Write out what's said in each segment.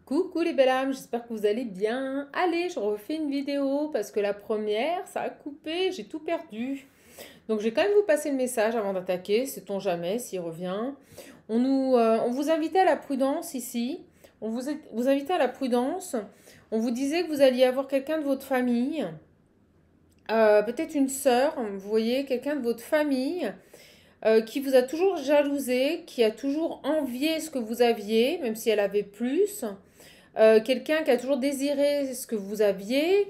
Coucou les belles âmes, j'espère que vous allez bien. Allez, je refais une vidéo parce que la première, ça a coupé, j'ai tout perdu. Donc je vais quand même vous passer le message avant d'attaquer, sait-on jamais s'il revient. On vous invitait à la prudence ici. Vous invitait à la prudence. On vous disait que vous alliez avoir quelqu'un de votre famille, peut-être une sœur, vous voyez, quelqu'un de votre famille qui vous a toujours jalousé, qui a toujours envié ce que vous aviez, même si elle avait plus. Quelqu'un qui a toujours désiré ce que vous aviez,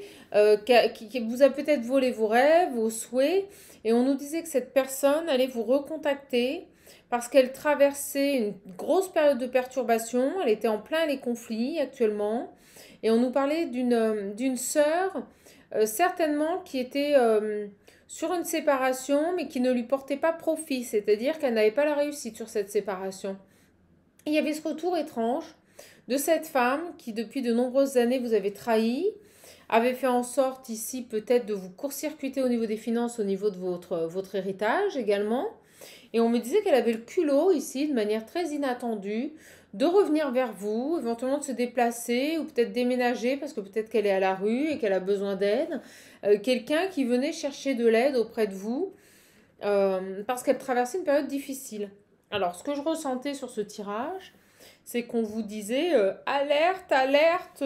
qui vous a peut-être volé vos rêves, vos souhaits, et on nous disait que cette personne allait vous recontacter parce qu'elle traversait une grosse période de perturbation, elle était en plein les conflits actuellement, et on nous parlait d'une sœur, certainement qui était sur une séparation, mais qui ne lui portait pas profit, c'est-à-dire qu'elle n'avait pas la réussite sur cette séparation. Il y avait ce retour étrange de cette femme qui, depuis de nombreuses années, vous avait trahi, avait fait en sorte ici peut-être de vous court-circuiter au niveau des finances, au niveau de votre héritage également. Et on me disait qu'elle avait le culot ici, de manière très inattendue, de revenir vers vous, éventuellement de se déplacer ou peut-être déménager parce que peut-être qu'elle est à la rue et qu'elle a besoin d'aide. Quelqu'un qui venait chercher de l'aide auprès de vous parce qu'elle traversait une période difficile. Alors, ce que je ressentais sur ce tirage, c'est qu'on vous disait alerte, alerte,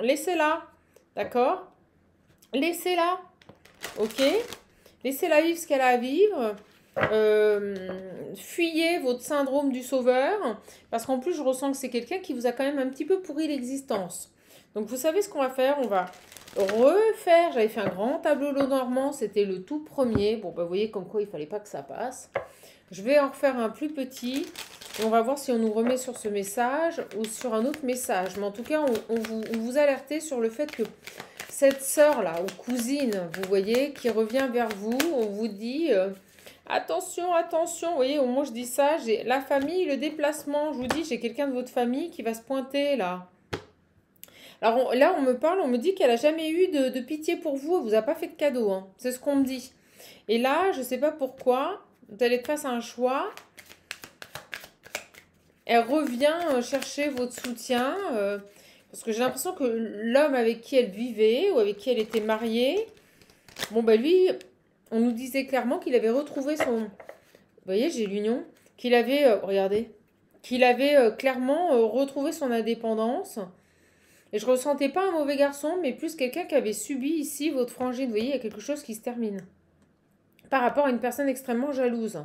laissez-la, d'accord? Laissez-la, ok? Laissez-la vivre ce qu'elle a à vivre. Fuyez votre syndrome du sauveur, parce qu'en plus, je ressens que c'est quelqu'un qui vous a quand même un petit peu pourri l'existence. Donc, vous savez ce qu'on va faire? On va refaire. J'avais fait un grand tableau normand, c'était le tout premier. Bon, bah, vous voyez comme quoi il fallait pas que ça passe. Je vais en refaire un plus petit. Et on va voir si on nous remet sur ce message ou sur un autre message. Mais en tout cas, on vous alertait sur le fait que cette sœur-là, ou cousine, vous voyez, qui revient vers vous, on vous dit attention, attention. Vous voyez, au moins je dis ça, j'ai la famille, le déplacement. Je vous dis, j'ai quelqu'un de votre famille qui va se pointer là. Alors là, on me parle, on me dit qu'elle a jamais eu de pitié pour vous, elle vous a pas fait de cadeau, hein. C'est ce qu'on me dit. Et là, je sais pas pourquoi, vous allez être face à un choix. Elle revient chercher votre soutien parce que j'ai l'impression que l'homme avec qui elle vivait ou avec qui elle était mariée, bon bah lui, on nous disait clairement qu'il avait retrouvé son, vous voyez, j'ai l'union, qu'il avait, regardez, qu'il avait clairement retrouvé son indépendance. Et je ressentais pas un mauvais garçon, mais plus quelqu'un qui avait subi ici votre frangine. Vous voyez, il y a quelque chose qui se termine par rapport à une personne extrêmement jalouse.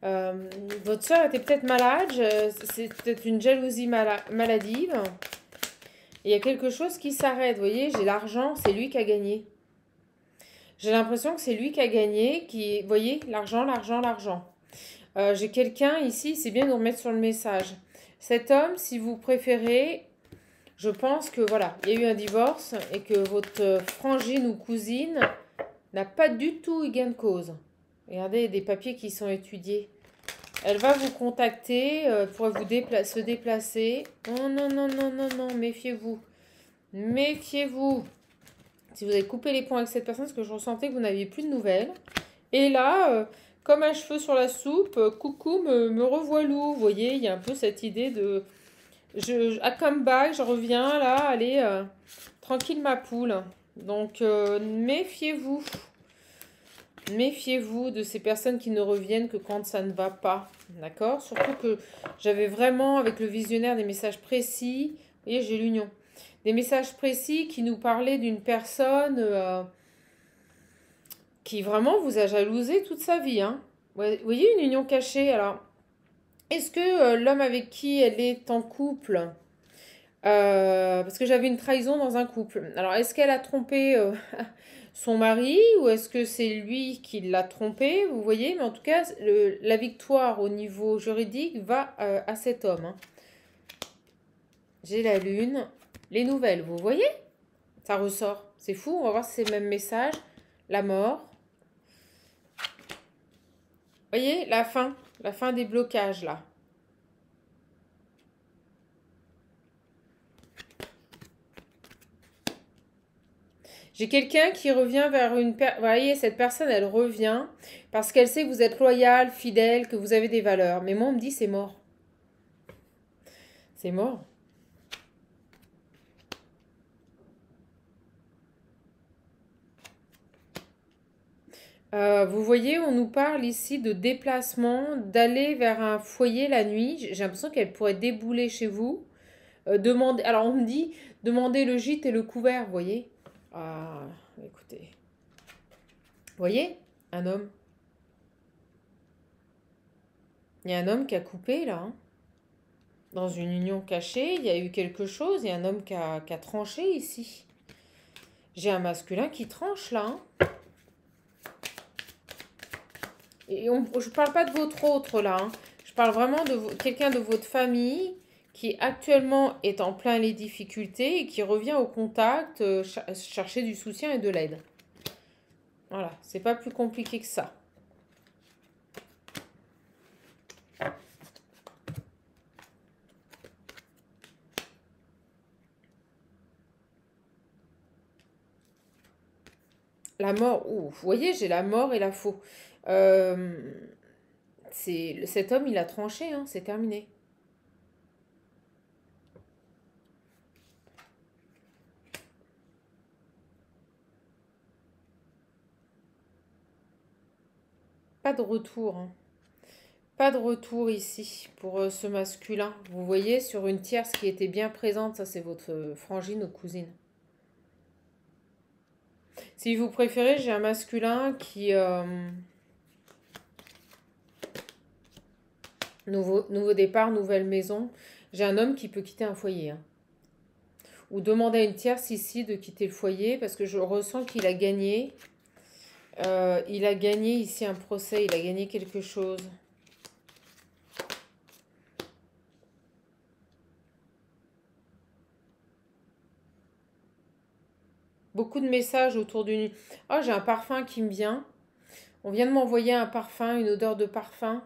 Votre soeur était peut-être malade, c'est peut-être une jalousie maladive. Et il y a quelque chose qui s'arrête, vous voyez, j'ai l'argent, c'est lui qui a gagné. J'ai l'impression que c'est lui qui a gagné, qui, vous voyez, l'argent, l'argent, l'argent. J'ai quelqu'un ici, c'est bien de nous remettre sur le message. Cet homme, si vous préférez, je pense que voilà, il y a eu un divorce et que votre frangine ou cousine n'a pas du tout eu gain de cause. Regardez, des papiers qui sont étudiés. Elle va vous contacter pour se déplacer. Oh non, non, non, non, non, méfiez-vous. Méfiez-vous. Si vous avez coupé les ponts avec cette personne, parce que je ressentais que vous n'aviez plus de nouvelles. Et là, comme un cheveu sur la soupe, coucou, me revoilou. Vous voyez, il y a un peu cette idée de... I come back, je reviens là, allez, tranquille ma poule. Donc, méfiez-vous. Méfiez-vous de ces personnes qui ne reviennent que quand ça ne va pas. D'accord? Surtout que j'avais vraiment, avec le visionnaire, des messages précis. Vous voyez, j'ai l'union. Des messages précis qui nous parlaient d'une personne qui vraiment vous a jalousé toute sa vie. Hein. Vous voyez, une union cachée. Alors, est-ce que l'homme avec qui elle est en couple... parce que j'avais une trahison dans un couple. Alors, est-ce qu'elle a trompé son mari ou est-ce que c'est lui qui l'a trompé? Vous voyez, mais en tout cas, la victoire au niveau juridique va à cet homme. Hein. J'ai la lune. Les nouvelles, vous voyez? Ça ressort. C'est fou, on va voir si c'est le même message. La mort. Vous voyez, la fin des blocages là. J'ai quelqu'un qui revient vers une personne. Vous voyez, cette personne, elle revient parce qu'elle sait que vous êtes loyal, fidèle, que vous avez des valeurs. Mais moi, on me dit c'est mort. C'est mort. Vous voyez, on nous parle ici de déplacement, d'aller vers un foyer la nuit. J'ai l'impression qu'elle pourrait débouler chez vous. Demander, alors on me dit, demander le gîte et le couvert, vous voyez. Ah, écoutez. Vous voyez, un homme. Il y a un homme qui a coupé là, hein. Dans une union cachée, il y a eu quelque chose. Il y a un homme qui a tranché ici. J'ai un masculin qui tranche là, hein. Et je parle pas de votre autre là, hein. Je parle vraiment de quelqu'un de votre famille qui actuellement est en plein les difficultés et qui revient au contact, chercher du soutien et de l'aide. Voilà, c'est pas plus compliqué que ça. La mort, ouh, vous voyez, j'ai la mort et la faux. Euh, cet homme, il a tranché, hein, c'est terminé. Pas de retour, hein. Pas de retour ici pour ce masculin. Vous voyez, sur une tierce qui était bien présente, ça c'est votre frangine ou cousine. Si vous préférez, j'ai un masculin qui... nouveau départ, nouvelle maison. J'ai un homme qui peut quitter un foyer, hein. Ou demander à une tierce ici de quitter le foyer parce que je ressens qu'il a gagné. Il a gagné ici un procès, il a gagné quelque chose. Beaucoup de messages autour d'une... Oh, j'ai un parfum qui me vient. On vient de m'envoyer un parfum, une odeur de parfum.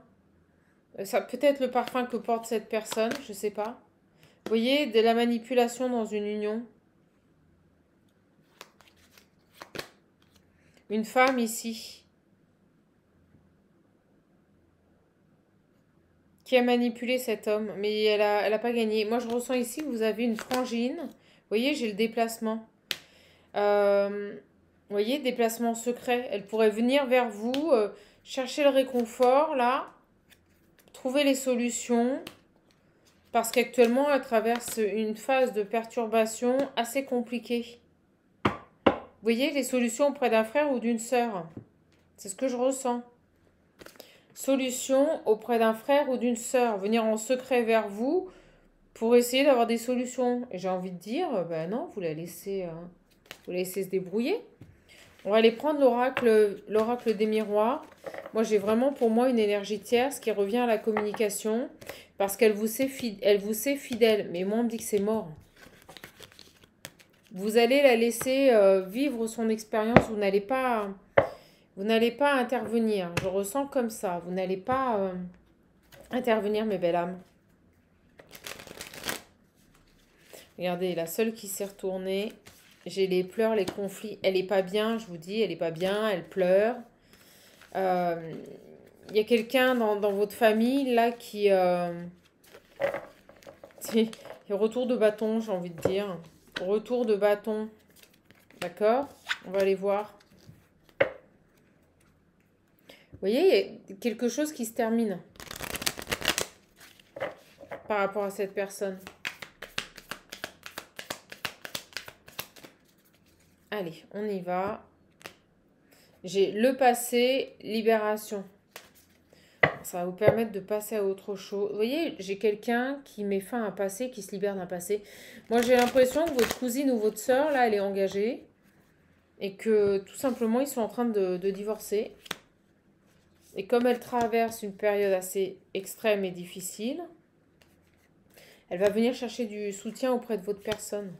Ça peut être le parfum que porte cette personne, je sais pas. Vous voyez, de la manipulation dans une union. Une femme ici qui a manipulé cet homme, mais elle a pas gagné. Moi, je ressens ici que vous avez une frangine. Vous voyez, j'ai le déplacement. Vous voyez, déplacement secret. Elle pourrait venir vers vous, chercher le réconfort, là, trouver les solutions, parce qu'actuellement, elle traverse une phase de perturbation assez compliquée. Vous voyez, les solutions auprès d'un frère ou d'une sœur. C'est ce que je ressens. Solution auprès d'un frère ou d'une sœur. Venir en secret vers vous pour essayer d'avoir des solutions. Et j'ai envie de dire, ben non, vous la laissez se débrouiller. On va aller prendre l'oracle des miroirs. Moi, j'ai vraiment pour moi une énergie tierce qui revient à la communication parce qu'elle vous sait fidèle. Mais moi, on me dit que c'est mort. Vous allez la laisser vivre son expérience. Vous n'allez pas intervenir. Je ressens comme ça. Vous n'allez pas intervenir, mes belles âmes. Regardez, la seule qui s'est retournée. J'ai les pleurs, les conflits. Elle est pas bien, je vous dis, elle est pas bien, elle pleure. Il y a quelqu'un dans votre famille, là, qui... retour de bâton, j'ai envie de dire. Retour de bâton. D'accord? On va aller voir. Vous voyez, il y a quelque chose qui se termine par rapport à cette personne. Allez, on y va. J'ai le passé, libération. Ça va vous permettre de passer à autre chose. Vous voyez, j'ai quelqu'un qui met fin à un passé, qui se libère d'un passé. Moi, j'ai l'impression que votre cousine ou votre soeur, là, elle est engagée. Et que tout simplement, ils sont en train de divorcer. Et comme elle traverse une période assez extrême et difficile, elle va venir chercher du soutien auprès de votre personne.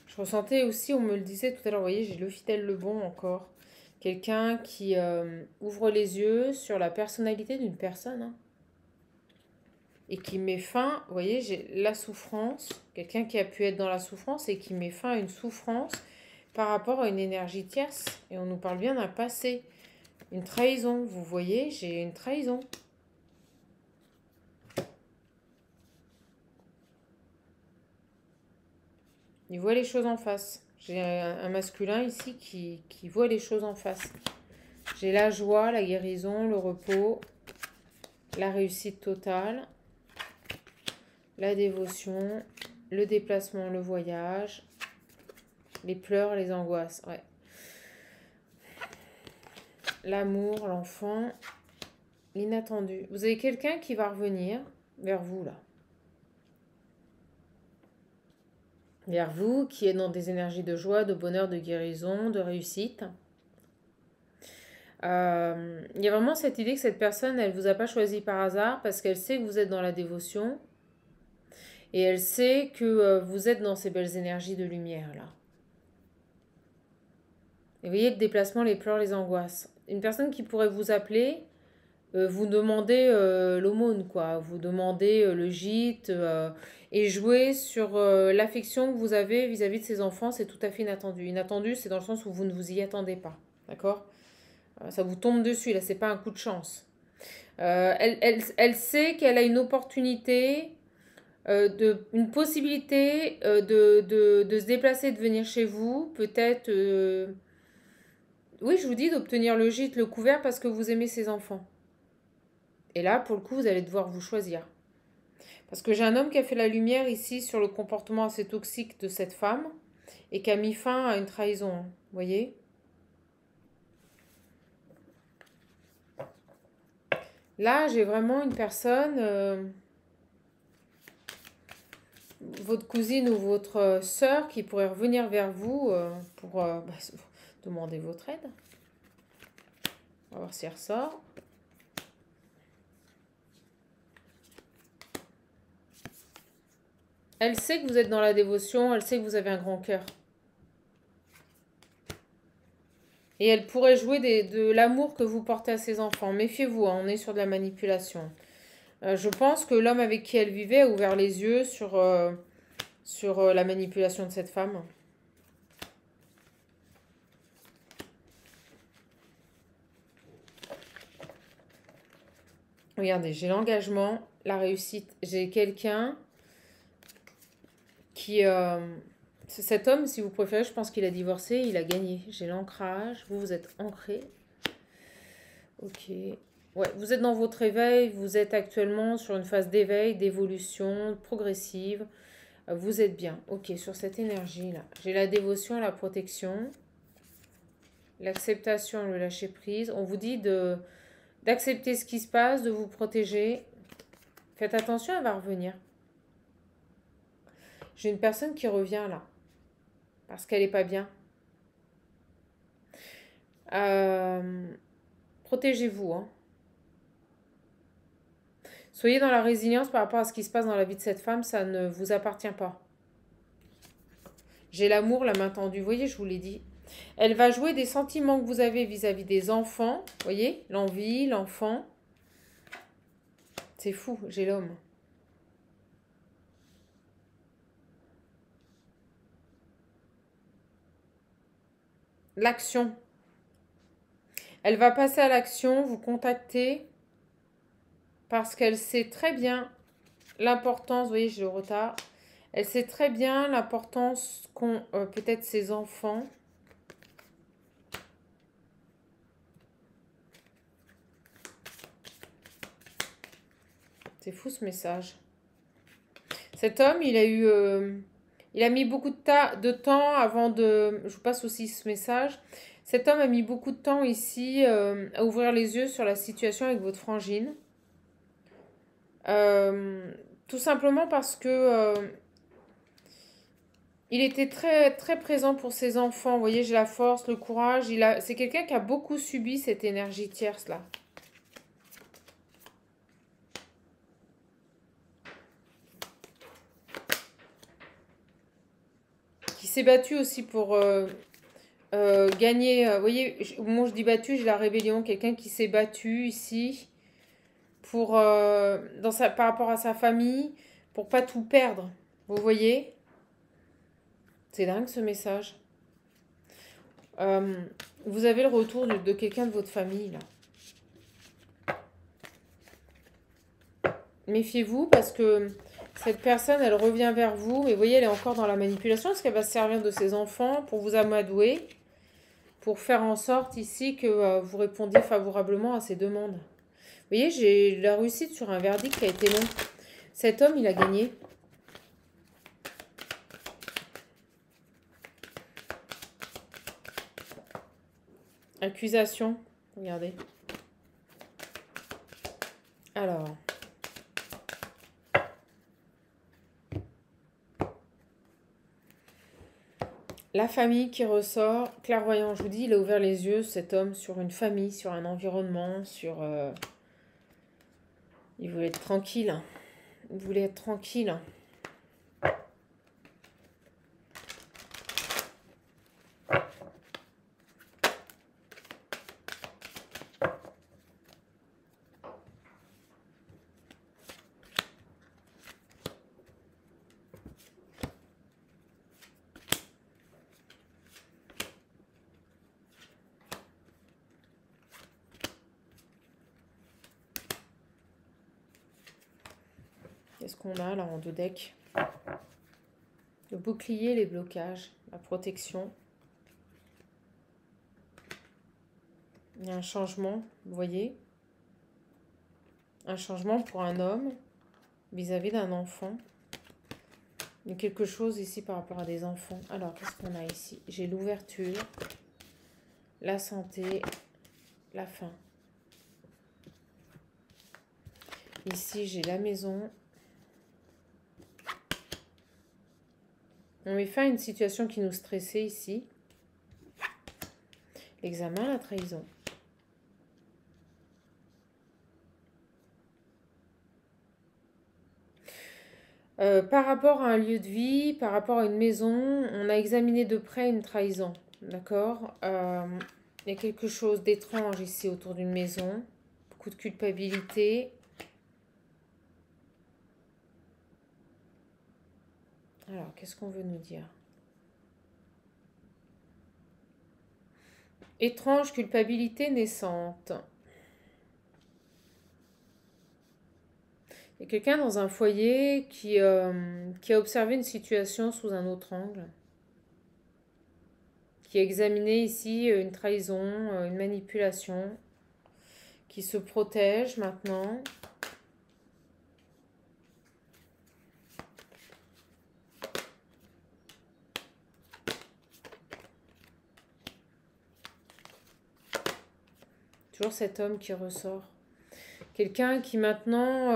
Je ressentais aussi, on me le disait tout à l'heure, vous voyez, j'ai le fidèle, le bon encore. Quelqu'un qui ouvre les yeux sur la personnalité d'une personne, hein. et qui met fin, vous voyez, j'ai la souffrance, quelqu'un qui a pu être dans la souffrance et qui met fin à une souffrance par rapport à une énergie tierce. Et on nous parle bien d'un passé, une trahison. Vous voyez, j'ai une trahison. Il voit les choses en face. J'ai un masculin ici qui voit les choses en face. J'ai la joie, la guérison, le repos, la réussite totale, la dévotion, le déplacement, le voyage, les pleurs, les angoisses. Ouais. L'amour, l'enfant, l'inattendu. Vous avez quelqu'un qui va revenir vers vous là. Vers vous, qui est dans des énergies de joie, de bonheur, de guérison, de réussite. Il y a vraiment cette idée que cette personne, elle ne vous a pas choisi par hasard parce qu'elle sait que vous êtes dans la dévotion et elle sait que vous êtes dans ces belles énergies de lumière là. Et vous voyez le déplacement, les pleurs, les angoisses. Une personne qui pourrait vous appeler, vous demander l'aumône, quoi. Vous demander le gîte et jouer sur l'affection que vous avez vis-à-vis de ses enfants, c'est tout à fait inattendu. Inattendu, c'est dans le sens où vous ne vous y attendez pas. D'accord ? Ça vous tombe dessus, là, c'est pas un coup de chance. Elle sait qu'elle a une opportunité, une possibilité de se déplacer, de venir chez vous, peut-être, oui, je vous dis d'obtenir le gîte, le couvert parce que vous aimez ses enfants. Et là, pour le coup, vous allez devoir vous choisir. Parce que j'ai un homme qui a fait la lumière ici sur le comportement assez toxique de cette femme et qui a mis fin à une trahison. Vous voyez ? Là, j'ai vraiment une personne, votre cousine ou votre sœur, qui pourrait revenir vers vous pour demander votre aide. On va voir si elle ressort. Elle sait que vous êtes dans la dévotion, elle sait que vous avez un grand cœur. Et elle pourrait jouer de l'amour que vous portez à ses enfants. Méfiez-vous, hein, on est sur de la manipulation. Je pense que l'homme avec qui elle vivait a ouvert les yeux sur la manipulation de cette femme. Regardez, j'ai l'engagement, la réussite. J'ai quelqu'un qui... cet homme, si vous préférez, je pense qu'il a divorcé, il a gagné. J'ai l'ancrage, vous êtes ancré. Ok. Ouais, vous êtes dans votre éveil, vous êtes actuellement sur une phase d'éveil, d'évolution progressive. Vous êtes bien. Ok, sur cette énergie-là. J'ai la dévotion, la protection, l'acceptation, le lâcher-prise. On vous dit d'accepter ce qui se passe, de vous protéger. Faites attention, elle va revenir. J'ai une personne qui revient là. Parce qu'elle n'est pas bien. Protégez-vous. Hein. Soyez dans la résilience par rapport à ce qui se passe dans la vie de cette femme. Ça ne vous appartient pas. J'ai l'amour, la main tendue. Vous voyez, je vous l'ai dit. Elle va jouer des sentiments que vous avez vis-à-vis des enfants. Vous voyez, l'envie, l'enfant. C'est fou, j'ai l'homme. L'action. Elle va passer à l'action, vous contacter. Parce qu'elle sait très bien l'importance. Vous voyez, j'ai le retard. Elle sait très bien l'importance qu'ont peut-être ses enfants. C'est fou ce message. Cet homme, il a mis beaucoup de temps avant de... Je vous passe aussi ce message. Cet homme a mis beaucoup de temps ici à ouvrir les yeux sur la situation avec votre frangine. Tout simplement parce que il était très, très présent pour ses enfants. Vous voyez, j'ai la force, le courage. C'est quelqu'un qui a beaucoup subi cette énergie tierce là. Qui s'est battu aussi pour gagner. Vous voyez, moi je dis battu, j'ai la rébellion. Quelqu'un qui s'est battu ici pour, par rapport à sa famille, pour pas tout perdre. Vous voyez? C'est dingue ce message. Vous avez le retour de quelqu'un de votre famille, là. Méfiez-vous parce que cette personne, elle revient vers vous. Mais vous voyez, elle est encore dans la manipulation parce qu'elle va se servir de ses enfants pour vous amadouer, pour faire en sorte ici que vous répondiez favorablement à ses demandes. Vous voyez, j'ai la réussite sur un verdict qui a été long. Cet homme, il a gagné. Accusation. Regardez. Alors. La famille qui ressort. Clairvoyant, je vous dis, il a ouvert les yeux, cet homme, sur une famille, sur un environnement, sur... Il voulait être tranquille. Il voulait être tranquille. Qu'est-ce qu'on a là en deux decks? Le bouclier, les blocages, la protection. Il y a un changement, vous voyez? Un changement pour un homme vis-à-vis d'un enfant. Il y a quelque chose ici par rapport à des enfants. Alors, qu'est-ce qu'on a ici? J'ai l'ouverture, la santé, la fin. Ici, j'ai la maison. On met fin à une situation qui nous stressait ici. L'examen, la trahison. Par rapport à un lieu de vie, par rapport à une maison, on a examiné de près une trahison. D'accord? Il y a quelque chose d'étrange ici autour d'une maison. Beaucoup de culpabilité. Alors, qu'est-ce qu'on veut nous dire? Étrange culpabilité naissante. Il y a quelqu'un dans un foyer qui a observé une situation sous un autre angle. Qui a examiné ici une trahison, une manipulation. Qui se protège maintenant. Toujours cet homme qui ressort. Quelqu'un qui maintenant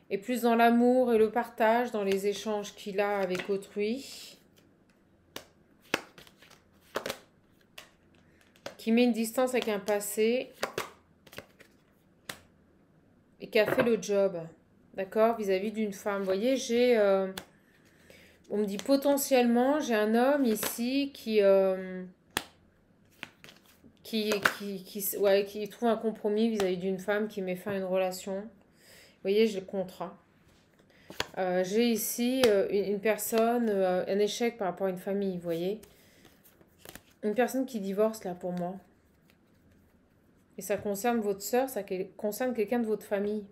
est plus dans l'amour et le partage, dans les échanges qu'il a avec autrui. Qui met une distance avec un passé. Et qui a fait le job. D'accord? Vis-à-vis d'une femme. Vous voyez, j'ai... on me dit potentiellement, j'ai un homme ici qui trouve un compromis vis-à-vis d'une femme qui met fin à une relation. Vous voyez, j'ai le contrat. J'ai ici une personne, un échec par rapport à une famille, vous voyez. Une personne qui divorce là pour moi. Et ça concerne votre soeur, ça concerne quelqu'un de votre famille.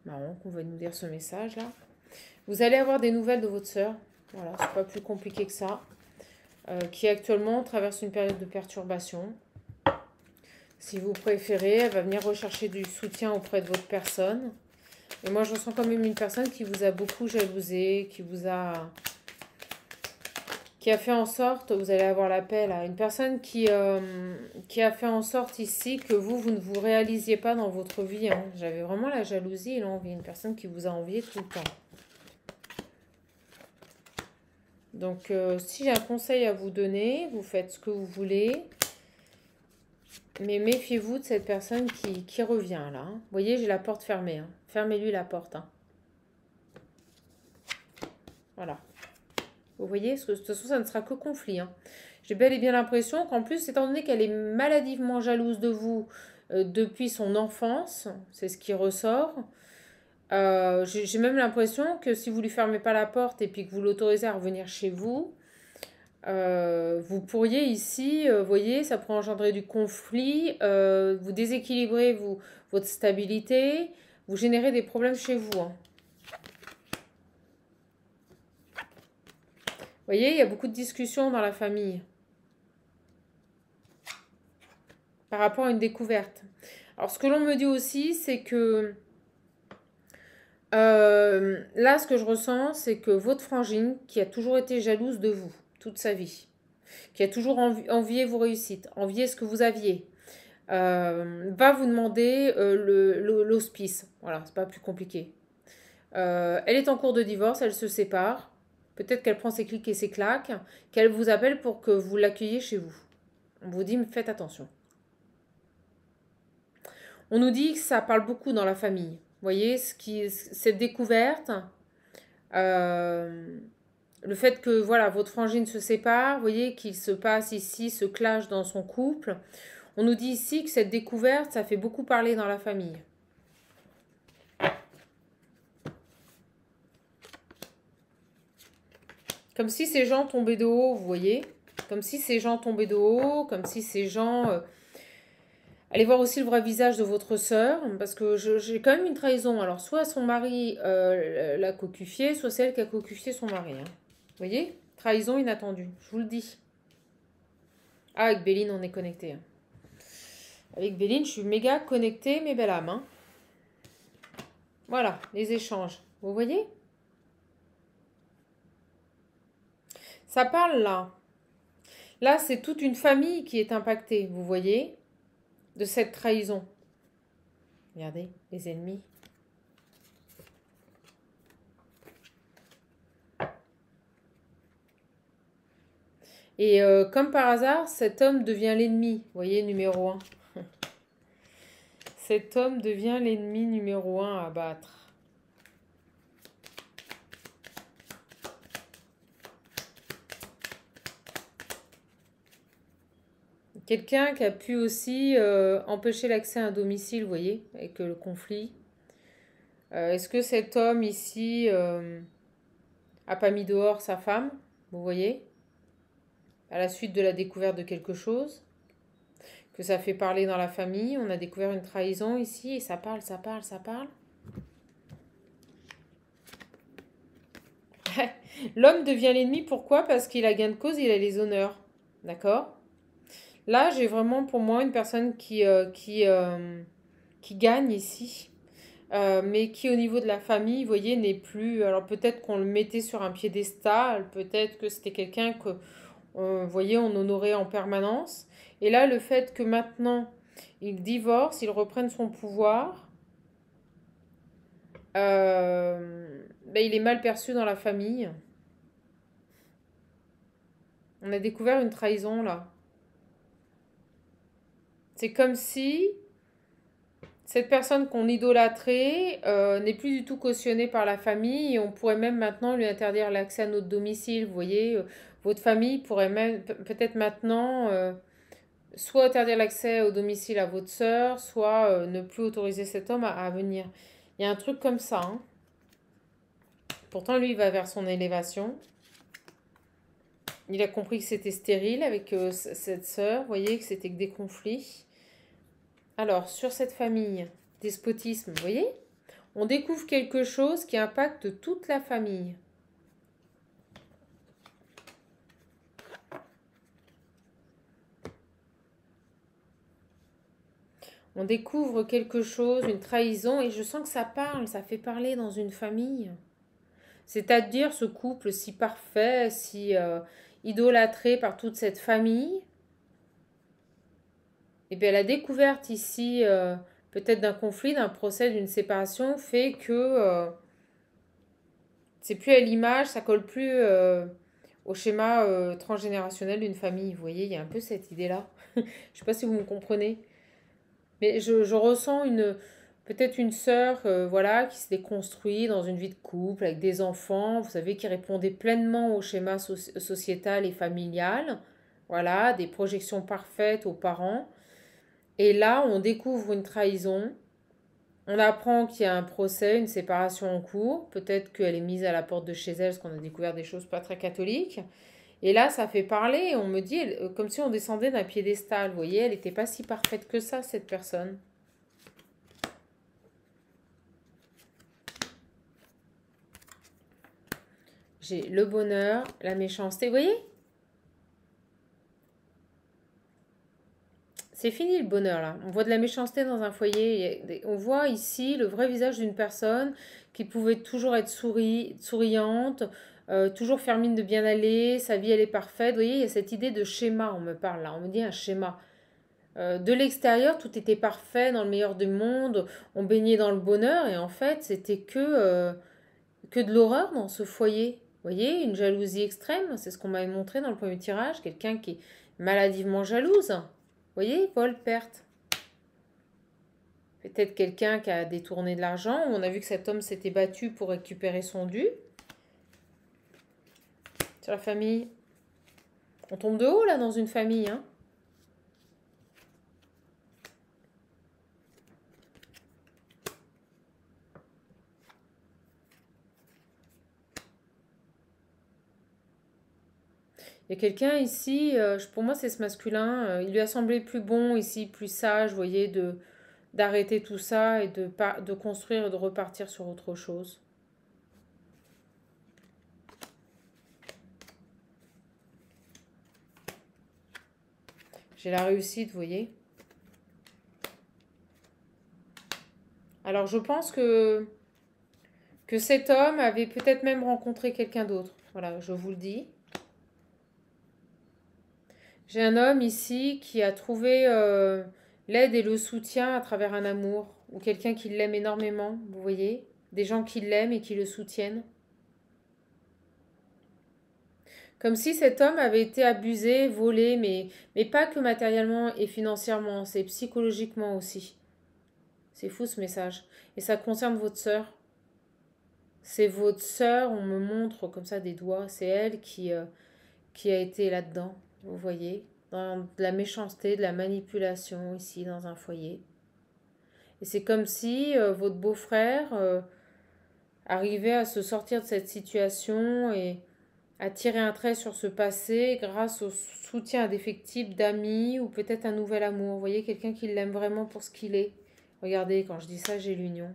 Marrant qu'on va nous dire ce message là. Vous allez avoir des nouvelles de votre soeur. Voilà, c'est pas plus compliqué que ça. Qui actuellement traverse une période de perturbation. Si vous préférez, elle va venir rechercher du soutien auprès de votre personne. Et moi, je ressens quand même une personne qui vous a beaucoup jalousé, qui a fait en sorte, vous allez avoir l'appel, une personne qui a fait en sorte ici que vous ne vous réalisiez pas dans votre vie. Hein. J'avais vraiment la jalousie et l'envie. Une personne qui vous a envié tout le temps. Donc, si j'ai un conseil à vous donner, vous faites ce que vous voulez. Mais méfiez-vous de cette personne qui revient là. Hein. Vous voyez, j'ai la porte fermée. Hein. Fermez-lui la porte. Hein. Voilà. Vous voyez, parce que de toute façon, ça ne sera que conflit. Hein. J'ai bel et bien l'impression qu'en plus, étant donné qu'elle est maladivement jalouse de vous, depuis son enfance, c'est ce qui ressort. J'ai même l'impression que si vous lui fermez pas la porte et puis que vous l'autorisez à revenir chez vous, vous pourriez ici, voyez, ça pourrait engendrer du conflit, vous déséquilibrez votre stabilité, vous générez des problèmes chez vous, hein. Vous voyez, il y a beaucoup de discussions dans la famille par rapport à une découverte. Alors, ce que l'on me dit aussi, c'est que là, ce que je ressens, c'est que votre frangine, qui a toujours été jalouse de vous toute sa vie, qui a toujours envié vos réussites, envié ce que vous aviez, va vous demander l'hospice. Voilà, c'est pas plus compliqué. Elle est en cours de divorce, elle se sépare. Peut-être qu'elle prend ses clics et ses claques, qu'elle vous appelle pour que vous l'accueilliez chez vous. On vous dit, faites attention. On nous dit que ça parle beaucoup dans la famille. Vous voyez, cette découverte, le fait que voilà, votre frangine se sépare, vous voyez qu'il se passe ici ce clash dans son couple. On nous dit ici que cette découverte, ça fait beaucoup parler dans la famille. Comme si ces gens tombaient de haut, vous voyez. Comme si ces gens tombaient de haut, comme si ces gens... Allez voir aussi le vrai visage de votre sœur, parce que j'ai quand même une trahison. Alors, soit son mari l'a cocufié, soit c'est elle qui a cocufié son mari, hein. Vous voyez? Trahison inattendue, je vous le dis. Ah, avec Béline, on est connecté, hein. Avec Béline, je suis méga connectée, mes belles âmes, hein. Voilà, les échanges. Vous voyez? Ça parle là. Là, c'est toute une famille qui est impactée, vous voyez, de cette trahison. Regardez, les ennemis. Et comme par hasard, cet homme devient l'ennemi, vous voyez, numéro 1. Cet homme devient l'ennemi numéro 1 à battre. Quelqu'un qui a pu aussi empêcher l'accès à un domicile, vous voyez, avec le conflit. Est-ce que cet homme ici a pas mis dehors sa femme, vous voyez, à la suite de la découverte de quelque chose, que ça fait parler dans la famille, on a découvert une trahison ici, et ça parle, ça parle, ça parle. L'homme devient l'ennemi, pourquoi? Parce qu'il a gain de cause, il a les honneurs, d'accord? Là, j'ai vraiment pour moi une personne qui gagne ici, mais qui au niveau de la famille, vous voyez, n'est plus... Alors peut-être qu'on le mettait sur un piédestal, peut-être que c'était quelqu'un que, vous voyez, on honorait en permanence. Et là, le fait que maintenant, il divorce, il reprenne son pouvoir, ben, il est mal perçu dans la famille. On a découvert une trahison là. C'est comme si cette personne qu'on idolâtrait n'est plus du tout cautionnée par la famille et on pourrait même maintenant lui interdire l'accès à notre domicile. Vous voyez, votre famille pourrait même peut-être maintenant soit interdire l'accès au domicile à votre sœur, soit ne plus autoriser cet homme à venir. Il y a un truc comme ça, hein. Pourtant, lui, il va vers son élévation. Il a compris que c'était stérile avec cette sœur. Vous voyez que c'était que des conflits. Alors, sur cette famille, despotisme, vous voyez, on découvre quelque chose qui impacte toute la famille. On découvre quelque chose, une trahison, et je sens que ça parle, ça fait parler dans une famille. C'est-à-dire ce couple si parfait, si idolâtré par toute cette famille. Et bien la découverte ici, peut-être d'un conflit, d'un procès, d'une séparation, fait que c'est plus à l'image, ça colle plus au schéma transgénérationnel d'une famille. Vous voyez, il y a un peu cette idée-là. Je ne sais pas si vous me comprenez. Mais je ressens peut-être une sœur voilà, qui s'était construite dans une vie de couple avec des enfants, vous savez, qui répondait pleinement au schéma sociétal et familial. Voilà, des projections parfaites aux parents. Et là, on découvre une trahison. On apprend qu'il y a un procès, une séparation en cours. Peut-être qu'elle est mise à la porte de chez elle parce qu'on a découvert des choses pas très catholiques. Et là, ça fait parler. On me dit, comme si on descendait d'un piédestal. Vous voyez, elle n'était pas si parfaite que ça, cette personne. J'ai le bonheur, la méchanceté. Vous voyez? C'est fini le bonheur là. On voit de la méchanceté dans un foyer. On voit ici le vrai visage d'une personne qui pouvait toujours être souriante, toujours faire mine de bien aller. Sa vie elle est parfaite. Vous voyez, il y a cette idée de schéma. On me parle là. On me dit un schéma. De l'extérieur, tout était parfait, dans le meilleur du monde. On baignait dans le bonheur et en fait, c'était que de l'horreur dans ce foyer. Vous voyez, une jalousie extrême, c'est ce qu'on m'avait montré dans le premier tirage, quelqu'un qui est maladivement jalouse. Vous voyez, vol, perte. Peut-être quelqu'un qui a détourné de l'argent. On a vu que cet homme s'était battu pour récupérer son dû. Sur la famille. On tombe de haut là dans une famille, hein. Il y a quelqu'un ici, pour moi c'est ce masculin, il lui a semblé plus bon ici, plus sage, vous voyez, d'arrêter tout ça et de construire et de repartir sur autre chose. J'ai la réussite, vous voyez. Alors je pense que cet homme avait peut-être même rencontré quelqu'un d'autre. Voilà, je vous le dis. J'ai un homme ici qui a trouvé l'aide et le soutien à travers un amour, ou quelqu'un qui l'aime énormément, vous voyez. Des gens qui l'aiment et qui le soutiennent. Comme si cet homme avait été abusé, volé, mais pas que matériellement et financièrement, c'est psychologiquement aussi. C'est fou ce message. Et ça concerne votre sœur. C'est votre sœur, on me montre comme ça des doigts, c'est elle qui a été là-dedans, vous voyez, dans de la méchanceté, de la manipulation ici dans un foyer. Et c'est comme si votre beau-frère arrivait à se sortir de cette situation et à tirer un trait sur ce passé grâce au soutien d'affectifs, d'amis ou peut-être un nouvel amour. Vous voyez, quelqu'un qui l'aime vraiment pour ce qu'il est. Regardez, quand je dis ça, j'ai l'union.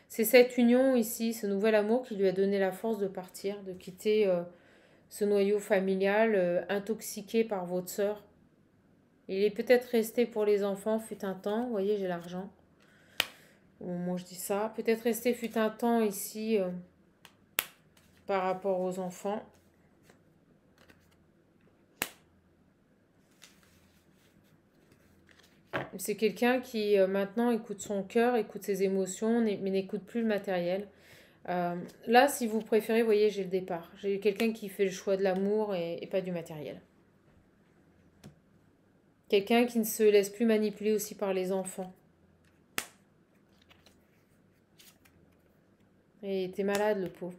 C'est cette union ici, ce nouvel amour qui lui a donné la force de partir, de quitter ce noyau familial intoxiqué par votre sœur. Il est peut-être resté pour les enfants, fut un temps, vous voyez, j'ai l'argent. Au moment où je dis ça, peut-être resté fut un temps ici par rapport aux enfants. C'est quelqu'un qui maintenant écoute son cœur, écoute ses émotions, mais n'écoute plus le matériel. Là, si vous préférez, vous voyez, j'ai le départ. J'ai quelqu'un qui fait le choix de l'amour et pas du matériel. Quelqu'un qui ne se laisse plus manipuler aussi par les enfants. Et il était malade, le pauvre.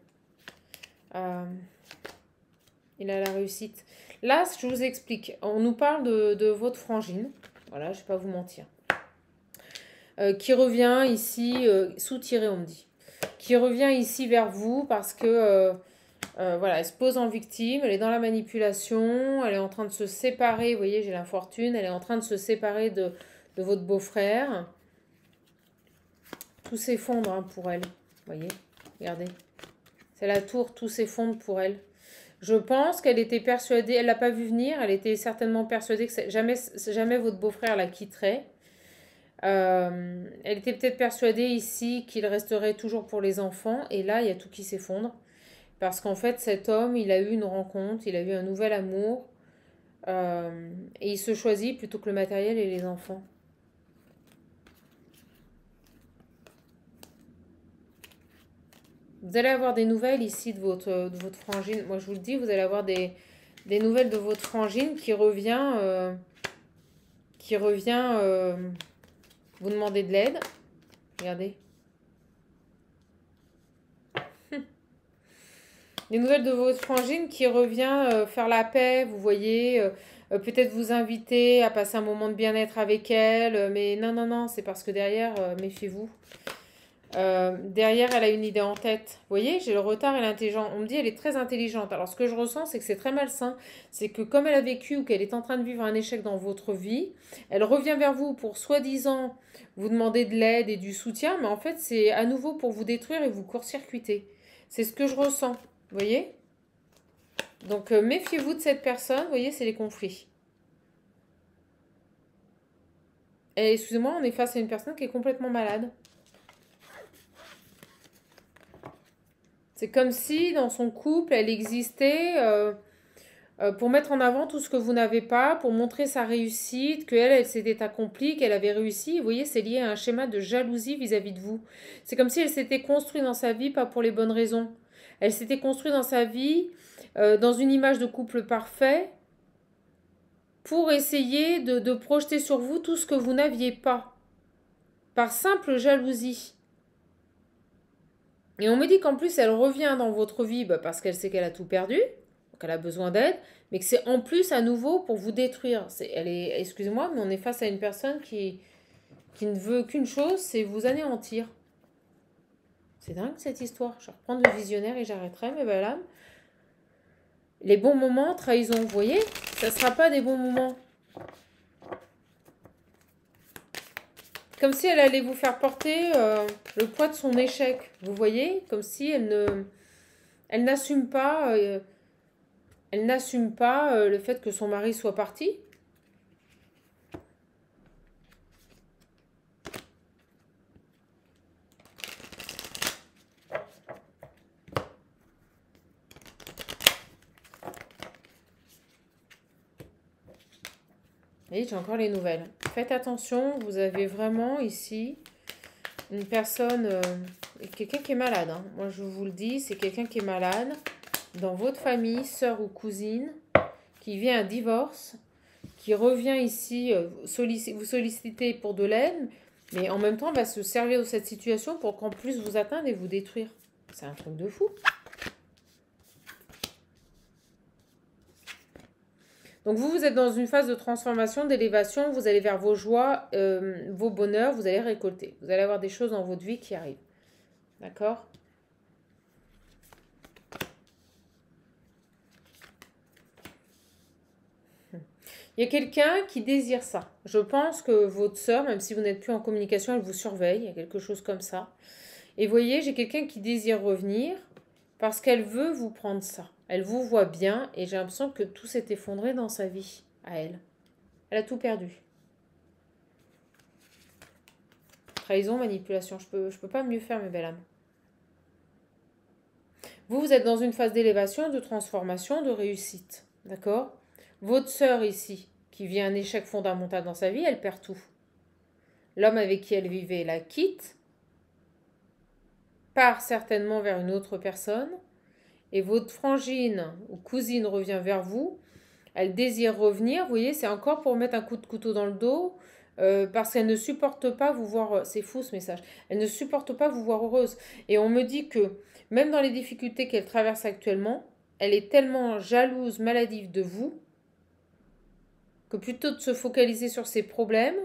Il a la réussite. Là, je vous explique. On nous parle de votre frangine. Voilà, je ne vais pas vous mentir. Qui revient ici, soutirée, on me dit. Qui revient ici vers vous parce que voilà, elle se pose en victime, elle est dans la manipulation, elle est en train de se séparer, vous voyez, j'ai l'infortune, elle est en train de se séparer de votre beau-frère. Tout s'effondre hein, pour elle, vous voyez, regardez. C'est la tour, tout s'effondre pour elle. Je pense qu'elle était persuadée, elle l'a pas vu venir, elle était certainement persuadée que jamais votre beau-frère la quitterait. Elle était peut-être persuadée ici qu'il resterait toujours pour les enfants, et là, il y a tout qui s'effondre. Parce qu'en fait, cet homme, il a eu une rencontre, il a eu un nouvel amour, et il se choisit plutôt que le matériel et les enfants. Vous allez avoir des nouvelles ici de votre frangine. Moi, je vous le dis, vous allez avoir des nouvelles de votre frangine qui revient, vous demander de l'aide. Regardez. Des nouvelles de votre frangine qui revient faire la paix, vous voyez, peut-être vous inviter à passer un moment de bien-être avec elle, mais non, non, non, c'est parce que derrière, méfiez-vous. Derrière, elle a une idée en tête. Vous voyez, j'ai le retard et l'intelligence. On me dit elle est très intelligente. Alors, ce que je ressens, c'est que c'est très malsain. C'est que comme elle a vécu ou qu'elle est en train de vivre un échec dans votre vie, elle revient vers vous pour soi-disant vous demander de l'aide et du soutien, mais en fait, c'est à nouveau pour vous détruire et vous court-circuiter. C'est ce que je ressens. Vous voyez? Donc, méfiez-vous de cette personne. Vous voyez, c'est les conflits. Et excusez-moi, on est face à une personne qui est complètement malade. C'est comme si dans son couple, elle existait pour mettre en avant tout ce que vous n'avez pas, pour montrer sa réussite, qu'elle, elle s'était accomplie, qu'elle avait réussi. Vous voyez, c'est lié à un schéma de jalousie vis-à-vis de vous. C'est comme si elle s'était construite dans sa vie, pas pour les bonnes raisons. Elle s'était construite dans sa vie, dans une image de couple parfait, pour essayer de projeter sur vous tout ce que vous n'aviez pas, par simple jalousie. Et on me dit qu'en plus, elle revient dans votre vie parce qu'elle sait qu'elle a tout perdu, donc elle a besoin d'aide, mais que c'est en plus à nouveau pour vous détruire. Excusez-moi, mais on est face à une personne qui ne veut qu'une chose, c'est vous anéantir. C'est dingue cette histoire. Je vais reprendre le visionnaire et j'arrêterai, mais voilà. Les bons moments, trahison, vous voyez, ça ne sera pas des bons moments. Comme si elle allait vous faire porter le poids de son échec, vous voyez, comme si elle n'assume pas, le fait que son mari soit parti. Et j'ai encore les nouvelles. Faites attention, vous avez vraiment ici une personne, quelqu'un qui est malade. Hein. Moi, je vous le dis, c'est quelqu'un qui est malade dans votre famille, sœur ou cousine, qui vit un divorce, qui revient ici vous solliciter pour de l'aide, mais en même temps va se servir de cette situation pour qu'en plus vous atteindre et vous détruire. C'est un truc de fou. Donc vous êtes dans une phase de transformation, d'élévation, vous allez vers vos joies, vos bonheurs, vous allez récolter. Vous allez avoir des choses dans votre vie qui arrivent. D'accord ? Il y a quelqu'un qui désire ça. Je pense que votre sœur, même si vous n'êtes plus en communication, elle vous surveille. Il y a quelque chose comme ça. Et vous voyez, j'ai quelqu'un qui désire revenir parce qu'elle veut vous prendre ça. Elle vous voit bien et j'ai l'impression que tout s'est effondré dans sa vie à elle. Elle a tout perdu. Trahison, manipulation. Je peux pas mieux faire, mes belles âmes. Vous êtes dans une phase d'élévation, de transformation, de réussite. D'accord ? Votre sœur ici, qui vit un échec fondamental dans sa vie, elle perd tout. L'homme avec qui elle vivait la quitte, part certainement vers une autre personne, et votre frangine ou cousine revient vers vous, elle désire revenir, vous voyez, c'est encore pour mettre un coup de couteau dans le dos, parce qu'elle ne supporte pas vous voir, c'est fou ce message, elle ne supporte pas vous voir heureuse. Et on me dit que même dans les difficultés qu'elle traverse actuellement, elle est tellement jalouse, maladive de vous, que plutôt de se focaliser sur ses problèmes,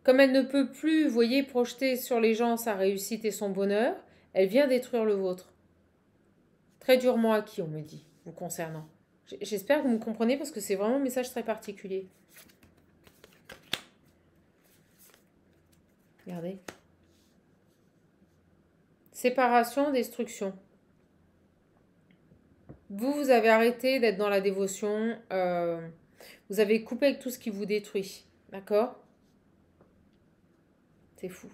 comme elle ne peut plus, vous voyez, projeter sur les gens sa réussite et son bonheur, elle vient détruire le vôtre. Très durement acquis, on me dit, vous concernant. J'espère que vous me comprenez parce que c'est vraiment un message très particulier. Regardez. Séparation, destruction. Vous avez arrêté d'être dans la dévotion. Vous avez coupé avec tout ce qui vous détruit. D'accord ? C'est fou.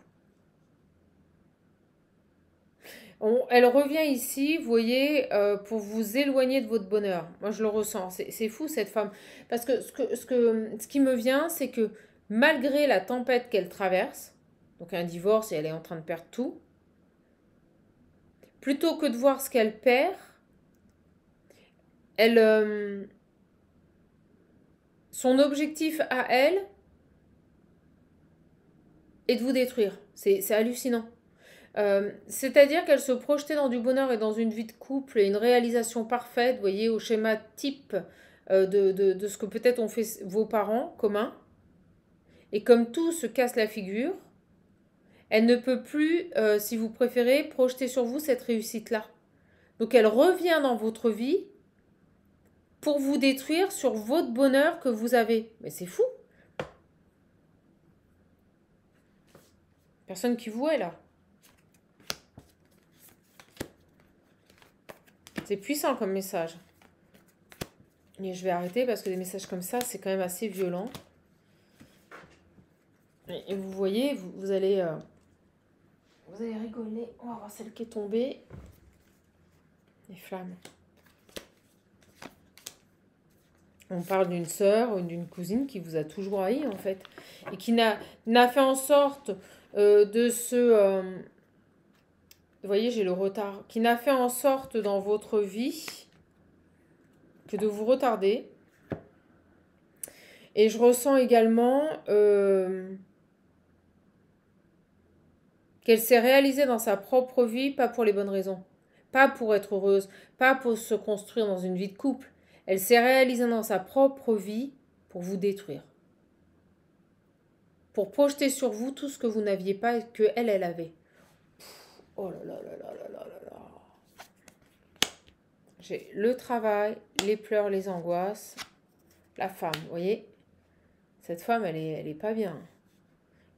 Elle revient ici, vous voyez, pour vous éloigner de votre bonheur. Moi, je le ressens. C'est fou, cette femme. Parce que ce qui me vient, c'est que malgré la tempête qu'elle traverse, donc un divorce et elle est en train de perdre tout, plutôt que de voir ce qu'elle perd, son objectif à elle est de vous détruire. C'est hallucinant. C'est-à-dire qu'elle se projetait dans du bonheur et dans une vie de couple et une réalisation parfaite, vous voyez, au schéma type de ce que peut-être ont fait vos parents communs. Et comme tout se casse la figure, elle ne peut plus, si vous préférez, projeter sur vous cette réussite-là. Donc elle revient dans votre vie pour vous détruire sur votre bonheur que vous avez. Mais c'est fou. Personne qui vous est là. C'est puissant comme message. Et je vais arrêter parce que des messages comme ça, c'est quand même assez violent. Et vous voyez, vous allez rigoler. On va voir celle qui est tombée. Les flammes. On parle d'une sœur ou d'une cousine qui vous a toujours haï en fait. Et qui n'a fait en sorte de se... vous voyez, j'ai le retard. Qui n'a fait en sorte dans votre vie que de vous retarder. Et je ressens également qu'elle s'est réalisée dans sa propre vie, pas pour les bonnes raisons. Pas pour être heureuse, pas pour se construire dans une vie de couple. Elle s'est réalisée dans sa propre vie pour vous détruire. Pour projeter sur vous tout ce que vous n'aviez pas et que elle avait. Oh là là là là là là là là. J'ai le travail, les pleurs, les angoisses. La femme, vous voyez. Cette femme, elle est pas bien.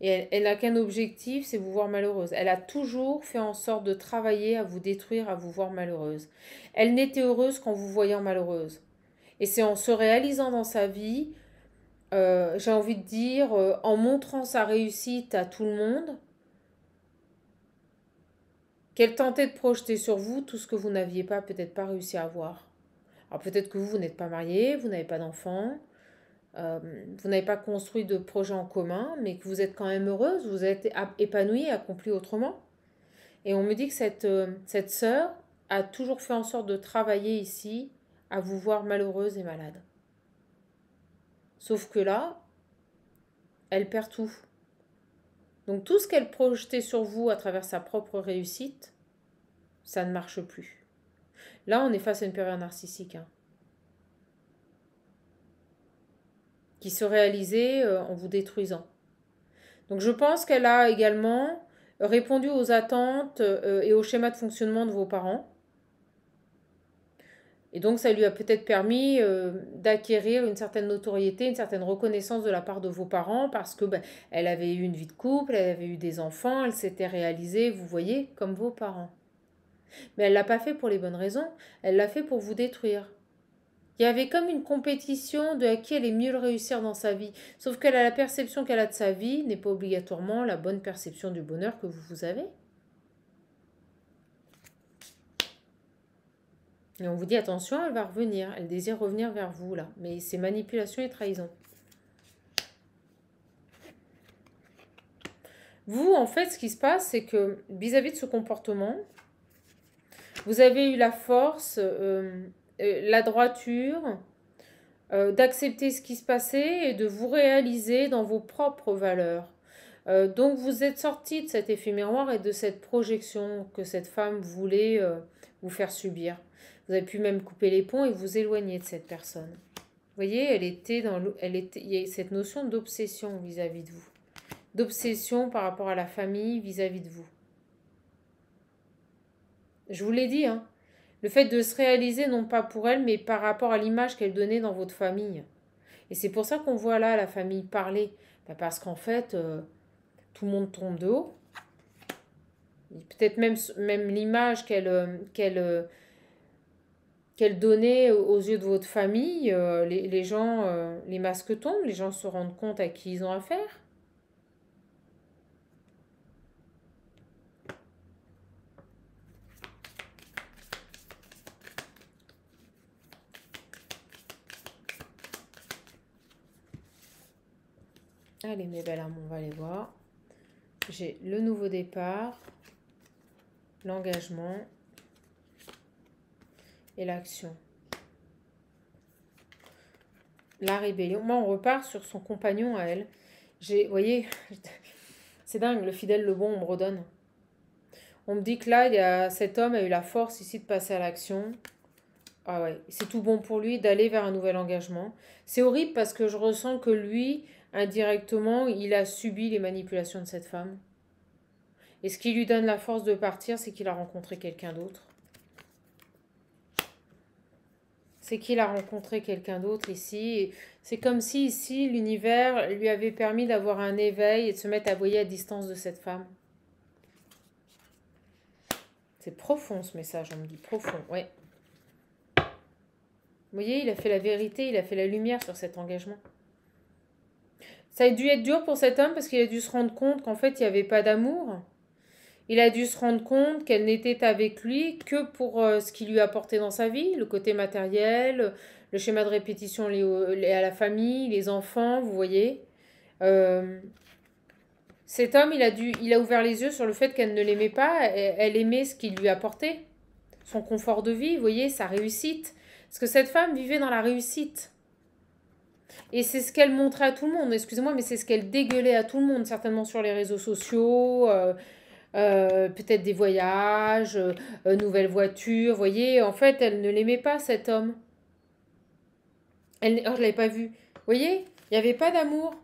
Et elle n'a qu'un objectif, c'est vous voir malheureuse. Elle a toujours fait en sorte de travailler à vous détruire, à vous voir malheureuse. Elle n'était heureuse qu'en vous voyant malheureuse. Et c'est en se réalisant dans sa vie, j'ai envie de dire, en montrant sa réussite à tout le monde, qu'elle tentait de projeter sur vous tout ce que vous n'aviez pas, peut-être pas réussi à avoir. Alors peut-être que vous n'êtes pas marié, vous n'avez pas d'enfant, vous n'avez pas construit de projet en commun, mais que vous êtes quand même heureuse, vous êtes épanouie, accomplie autrement. Et on me dit que cette sœur a toujours fait en sorte de travailler ici à vous voir malheureuse et malade. Sauf que là, elle perd tout. Donc tout ce qu'elle projetait sur vous à travers sa propre réussite, ça ne marche plus. Là, on est face à une pervers narcissique. Qui se réalisait en vous détruisant. Donc je pense qu'elle a également répondu aux attentes et au schéma de fonctionnement de vos parents. Et donc ça lui a peut-être permis d'acquérir une certaine notoriété, une certaine reconnaissance de la part de vos parents parce que elle avait eu une vie de couple, elle avait eu des enfants, elle s'était réalisée, vous voyez, comme vos parents. Mais elle ne l'a pas fait pour les bonnes raisons, elle l'a fait pour vous détruire. Il y avait comme une compétition de à qui elle est mieux le réussir dans sa vie. Sauf qu'elle a la perception qu'elle a de sa vie n'est pas obligatoirement la bonne perception du bonheur que vous avez. Et on vous dit attention, elle va revenir. Elle désire revenir vers vous là. Mais c'est manipulation et trahison. Vous, en fait, ce qui se passe, c'est que vis-à-vis de ce comportement, vous avez eu la force, la droiture, d'accepter ce qui se passait et de vous réaliser dans vos propres valeurs. Donc vous êtes sorti de cet effet miroir et de cette projection que cette femme voulait vous faire subir. Vous avez pu même couper les ponts et vous éloigner de cette personne. Vous voyez, il y a cette notion d'obsession vis-à-vis de vous. D'obsession par rapport à la famille vis-à-vis de vous. Je vous l'ai dit, hein. Le fait de se réaliser, non pas pour elle, mais par rapport à l'image qu'elle donnait dans votre famille. Et c'est pour ça qu'on voit là la famille parler. Parce qu'en fait, tout le monde tombe de haut. Peut-être même l'image qu'elle donnait aux yeux de votre famille, les gens, les masques tombent, les gens se rendent compte à qui ils ont affaire. Allez mes belles âmes, on va aller voir. J'ai le nouveau départ, l'engagement et l'action. La rébellion. Moi, on repart sur son compagnon à elle. Vous voyez, c'est dingue, le fidèle, le bon, on me redonne. On me dit que là, cet homme a eu la force ici de passer à l'action. Ah ouais, c'est tout bon pour lui d'aller vers un nouvel engagement. C'est horrible parce que je ressens que lui, indirectement, il a subi les manipulations de cette femme. Et ce qui lui donne la force de partir, c'est qu'il a rencontré quelqu'un d'autre. C'est qu'il a rencontré quelqu'un d'autre ici. C'est comme si ici, l'univers lui avait permis d'avoir un éveil et de se mettre à voyer à distance de cette femme. C'est profond ce message, on me dit profond, ouais. Vous voyez, il a fait la vérité, il a fait la lumière sur cet engagement. Ça a dû être dur pour cet homme parce qu'il a dû se rendre compte qu'en fait, il n'y avait pas d'amour. Il a dû se rendre compte qu'elle n'était avec lui que pour ce qu'il lui apportait dans sa vie, le côté matériel, le schéma de répétition lié à la famille, les enfants, vous voyez. Euh, Cet homme, il a ouvert les yeux sur le fait qu'elle ne l'aimait pas, elle aimait ce qu'il lui apportait, son confort de vie, vous voyez, sa réussite. Parce que cette femme vivait dans la réussite. Et c'est ce qu'elle montrait à tout le monde, excusez-moi, mais c'est ce qu'elle dégueulait à tout le monde, certainement sur les réseaux sociaux, peut-être des voyages, nouvelles voitures, vous voyez. En fait, elle ne l'aimait pas, cet homme. Oh, je ne l'avais pas vu. Vous voyez, il n'y avait pas d'amour.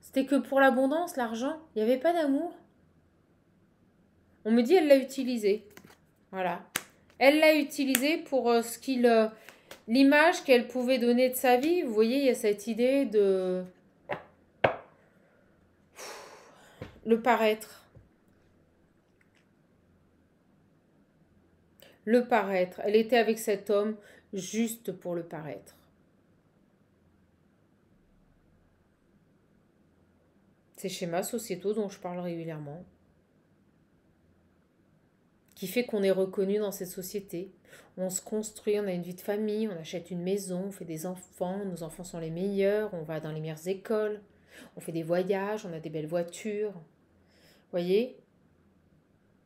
C'était que pour l'abondance, l'argent. Il n'y avait pas d'amour. On me dit, elle l'a utilisé. Voilà. Elle l'a utilisé pour l'image qu'elle pouvait donner de sa vie. Vous voyez, il y a cette idée de le paraître. Le paraître. Elle était avec cet homme juste pour le paraître. Ces schémas sociétaux dont je parle régulièrement. Qui fait qu'on est reconnu dans cette société. On se construit, on a une vie de famille, on achète une maison, on fait des enfants, nos enfants sont les meilleurs, on va dans les meilleures écoles, on fait des voyages, on a des belles voitures. Vous voyez,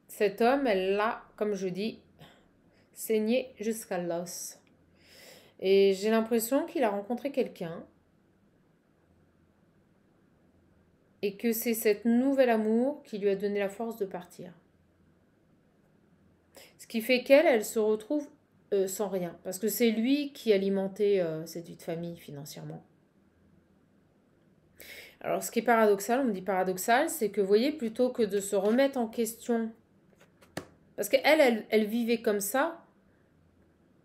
cet homme, elle l'a, comme je dis, saigné jusqu'à l'os. Et j'ai l'impression qu'il a rencontré quelqu'un et que c'est cet nouvel amour qui lui a donné la force de partir. Ce qui fait elle se retrouve sans rien. Parce que c'est lui qui alimentait cette vie de famille financièrement. Alors ce qui est paradoxal, on me dit paradoxal, c'est que vous voyez, plutôt que de se remettre en question, parce qu'elle, elle vivait comme ça,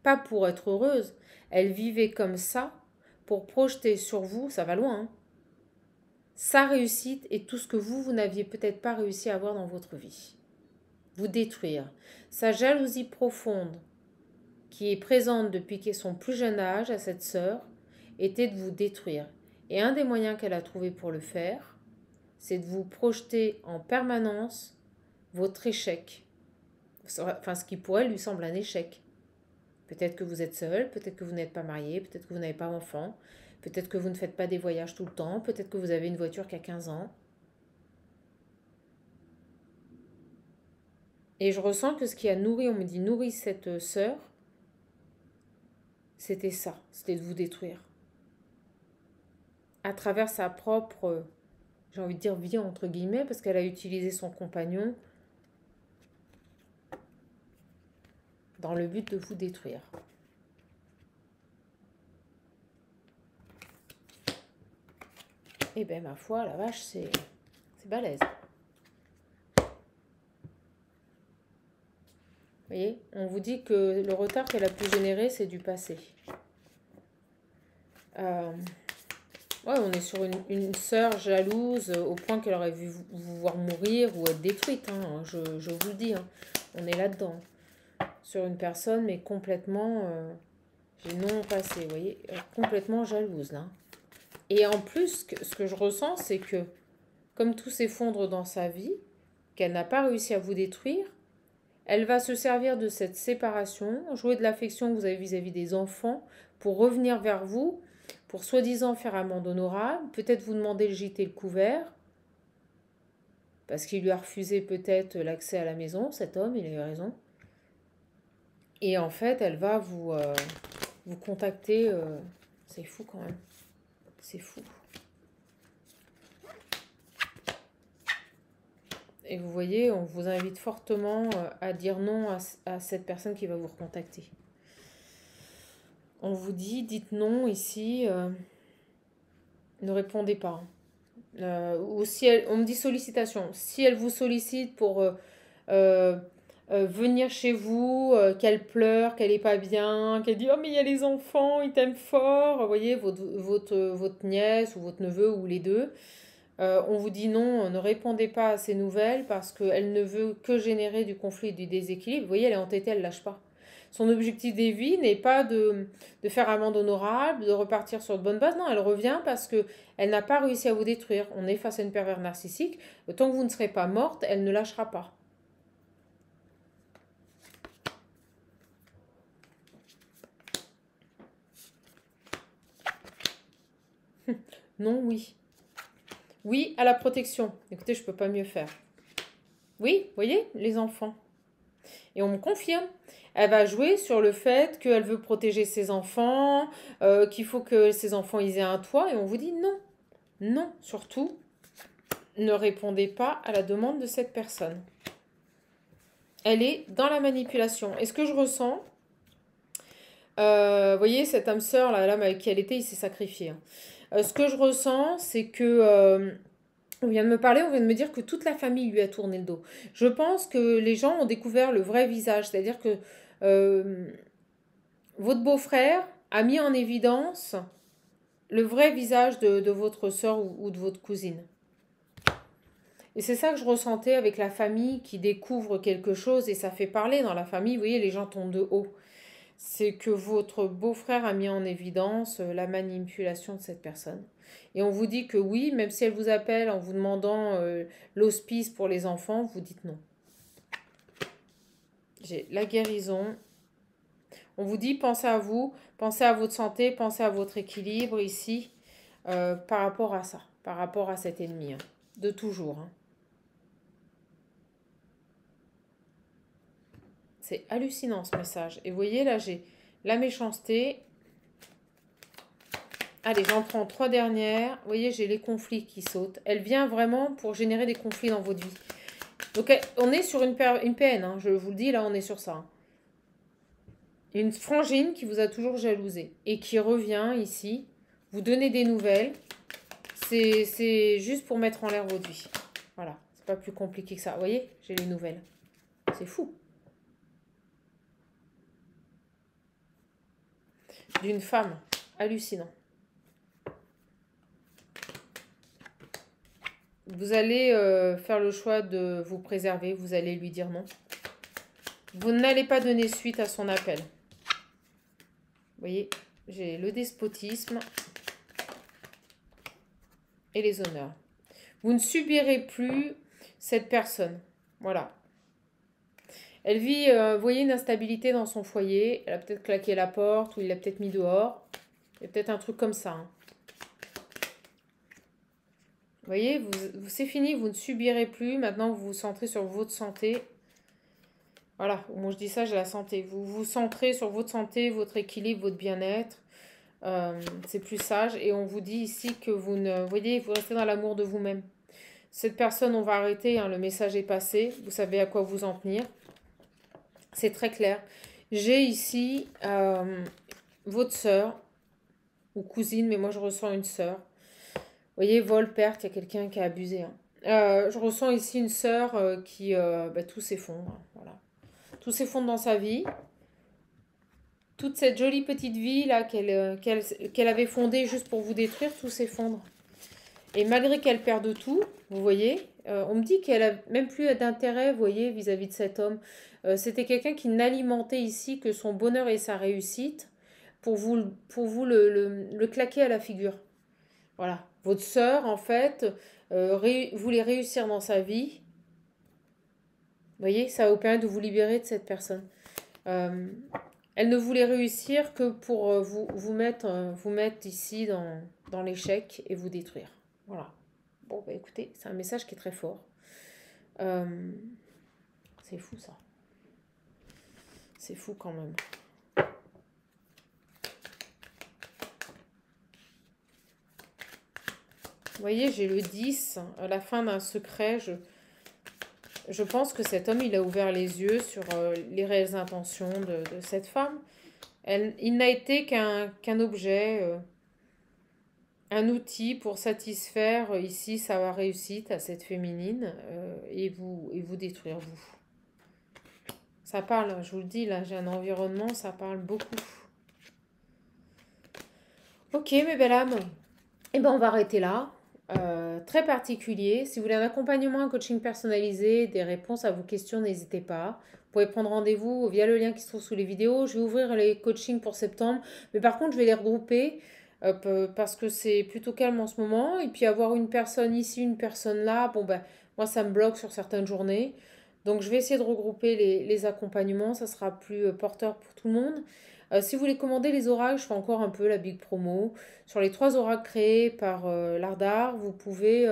pas pour être heureuse, elle vivait comme ça pour projeter sur vous, ça va loin, hein, sa réussite et tout ce que vous n'aviez peut-être pas réussi à avoir dans votre vie. Vous détruire. Sa jalousie profonde, qui est présente depuis son plus jeune âge à cette sœur, était de vous détruire. Et un des moyens qu'elle a trouvé pour le faire, c'est de vous projeter en permanence votre échec. Enfin, ce qui pour elle lui semble un échec. Peut-être que vous êtes seul, peut-être que vous n'êtes pas marié, peut-être que vous n'avez pas d'enfant, peut-être que vous ne faites pas des voyages tout le temps, peut-être que vous avez une voiture qui a 15 ans. Et je ressens que ce qui a nourri, on me dit nourri cette sœur, c'était ça, c'était de vous détruire. À travers sa propre, j'ai envie de dire vie entre guillemets, parce qu'elle a utilisé son compagnon dans le but de vous détruire. Eh bien, ma foi, la vache, c'est balèze. Vous voyez, on vous dit que le retard qu'elle a pu générer, c'est du passé. Ouais, on est sur une sœur jalouse au point qu'elle aurait vu vous voir mourir ou être détruite. Hein, je vous le dis, hein, on est là-dedans. Sur une personne, mais complètement... j'ai non passé, vous voyez, complètement jalouse, là. Et en plus, ce que je ressens, c'est que, comme tout s'effondre dans sa vie, qu'elle n'a pas réussi à vous détruire, elle va se servir de cette séparation, jouer de l'affection que vous avez vis-à-vis des enfants, pour revenir vers vous, pour soi-disant faire amende honorable, peut-être vous demander le gîte et le couvert, parce qu'il lui a refusé peut-être l'accès à la maison, cet homme, il a eu raison. Et en fait, elle va vous contacter. C'est fou quand même. C'est fou. Et vous voyez, on vous invite fortement à dire non à cette personne qui va vous recontacter. On vous dit, dites non ici, ne répondez pas. Ou si on me dit sollicitation. Si elle vous sollicite pour euh, venir chez vous, qu'elle pleure, qu'elle est pas bien, qu'elle dit oh mais il y a les enfants, ils t'aiment fort, vous voyez, votre nièce ou votre neveu ou les deux, on vous dit non, ne répondez pas à ces nouvelles parce qu'elle ne veut que générer du conflit, du déséquilibre. Vous voyez, elle est entêtée, elle lâche pas. Son objectif de vie n'est pas de faire amende honorable, de repartir sur de bonnes bases. Non, elle revient parce que elle n'a pas réussi à vous détruire. On est face à une pervers narcissique. Tant que vous ne serez pas morte, elle ne lâchera pas. Non, oui. Oui à la protection. Écoutez, je ne peux pas mieux faire. Oui, vous voyez, les enfants. Et on me confirme. Elle va jouer sur le fait qu'elle veut protéger ses enfants, qu'il faut que ses enfants aient un toit. Et on vous dit non. Non, surtout, ne répondez pas à la demande de cette personne. Elle est dans la manipulation. Et ce que je ressens, vous voyez, cette âme sœur, là, l'âme avec qui elle était, il s'est sacrifié. Ce que je ressens, c'est que on vient de me parler, on vient de me dire que toute la famille lui a tourné le dos. Je pense que les gens ont découvert le vrai visage, c'est-à-dire que euh, votre beau-frère a mis en évidence le vrai visage de votre sœur ou de votre cousine. Et c'est ça que je ressentais avec la famille qui découvre quelque chose et ça fait parler dans la famille. Vous voyez, les gens tombent de haut. C'est que votre beau-frère a mis en évidence la manipulation de cette personne. Et on vous dit que oui, même si elle vous appelle en vous demandant l'hospice pour les enfants, vous dites non. J'ai la guérison. On vous dit pensez à vous, pensez à votre santé, pensez à votre équilibre ici par rapport à ça, par rapport à cet ennemi. Hein, de toujours. Hein. C'est hallucinant ce message. Et vous voyez, là, j'ai la méchanceté. Allez, j'en prends 3 dernières. Vous voyez, j'ai les conflits qui sautent. Elle vient vraiment pour générer des conflits dans votre vie. Donc, on est sur une PN. Hein, je vous le dis, là, on est sur ça. Hein. Une frangine qui vous a toujours jalousé et qui revient ici, vous donner des nouvelles. C'est juste pour mettre en l'air votre vie. Voilà, c'est pas plus compliqué que ça. Vous voyez, j'ai les nouvelles. C'est fou. D'une femme. Hallucinant. Vous allez faire le choix de vous préserver. Vous allez lui dire non. Vous n'allez pas donner suite à son appel. Vous voyez, j'ai le despotisme et les honneurs. Vous ne subirez plus cette personne. Voilà. Elle vit, vous voyez, une instabilité dans son foyer. Elle a peut-être claqué la porte ou il l'a peut-être mis dehors. Il y a peut-être un truc comme ça. Hein. Vous voyez, c'est fini, vous ne subirez plus. Maintenant, vous vous centrez sur votre santé. Voilà, moi je dis ça, j'ai la santé. Vous vous centrez sur votre santé, votre équilibre, votre bien-être. C'est plus sage. Et on vous dit ici que vous ne... Vous voyez, vous restez dans l'amour de vous-même. Cette personne, on va arrêter. Hein, le message est passé. Vous savez à quoi vous en tenir. C'est très clair. J'ai ici votre sœur ou cousine, mais moi je ressens une sœur. Vous voyez, vol, perte, il y a quelqu'un qui a abusé. Hein. Je ressens ici une sœur qui... tout s'effondre. Hein, voilà. Tout s'effondre dans sa vie. Toute cette jolie petite vie là qu'elle avait fondée juste pour vous détruire, tout s'effondre. Et malgré qu'elle perde tout, vous voyez, on me dit qu'elle a même plus d'intérêt, vous voyez, vis-à-vis de cet homme. C'était quelqu'un qui n'alimentait ici que son bonheur et sa réussite pour vous le claquer à la figure. Voilà. Votre sœur, en fait, voulait réussir dans sa vie. Vous voyez, ça va vous permettre de vous libérer de cette personne. Elle ne voulait réussir que pour vous mettre ici dans l'échec et vous détruire. Voilà. Bon, bah écoutez, c'est un message qui est très fort. C'est fou ça. C'est fou quand même. Vous voyez, j'ai le 10, à la fin d'un secret, Je pense que cet homme, il a ouvert les yeux sur les réelles intentions de cette femme. Il n'a été qu'un objet, un outil pour satisfaire ici sa réussite à cette féminine et vous détruire, vous. Ça parle, je vous le dis, là, j'ai un environnement, ça parle beaucoup. Ok, mes belles âmes. Eh ben, on va arrêter là. Très particulier. Si vous voulez un accompagnement, un coaching personnalisé, des réponses à vos questions, n'hésitez pas. Vous pouvez prendre rendez-vous via le lien qui se trouve sous les vidéos. Je vais ouvrir les coachings pour septembre. Mais par contre, je vais les regrouper parce que c'est plutôt calme en ce moment. Et puis avoir une personne ici, une personne là, bon ben, moi, ça me bloque sur certaines journées. Donc, je vais essayer de regrouper les accompagnements. Ça sera plus porteur pour tout le monde. Si vous voulez commander les oracles, je fais encore un peu la big promo. Sur les 3 oracles créés par Lardar, vous pouvez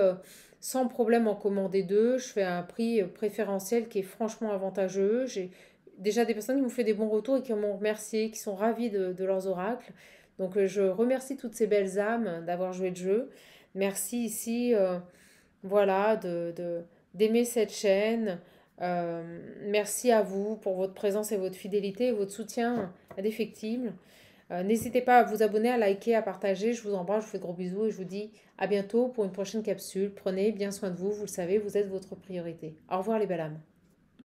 sans problème en commander 2. Je fais un prix préférentiel qui est franchement avantageux. J'ai déjà des personnes qui m'ont fait des bons retours et qui m'ont remercié, qui sont ravis de leurs oracles. Donc je remercie toutes ces belles âmes d'avoir joué le jeu. Merci ici, voilà, d'aimer cette chaîne. Merci à vous pour votre présence et votre fidélité et votre soutien indéfectible. N'hésitez pas à vous abonner, à liker, à partager. Je vous embrasse, je vous fais de gros bisous et je vous dis à bientôt pour une prochaine capsule. Prenez bien soin de vous, vous le savez, vous êtes votre priorité. Au revoir les belles âmes.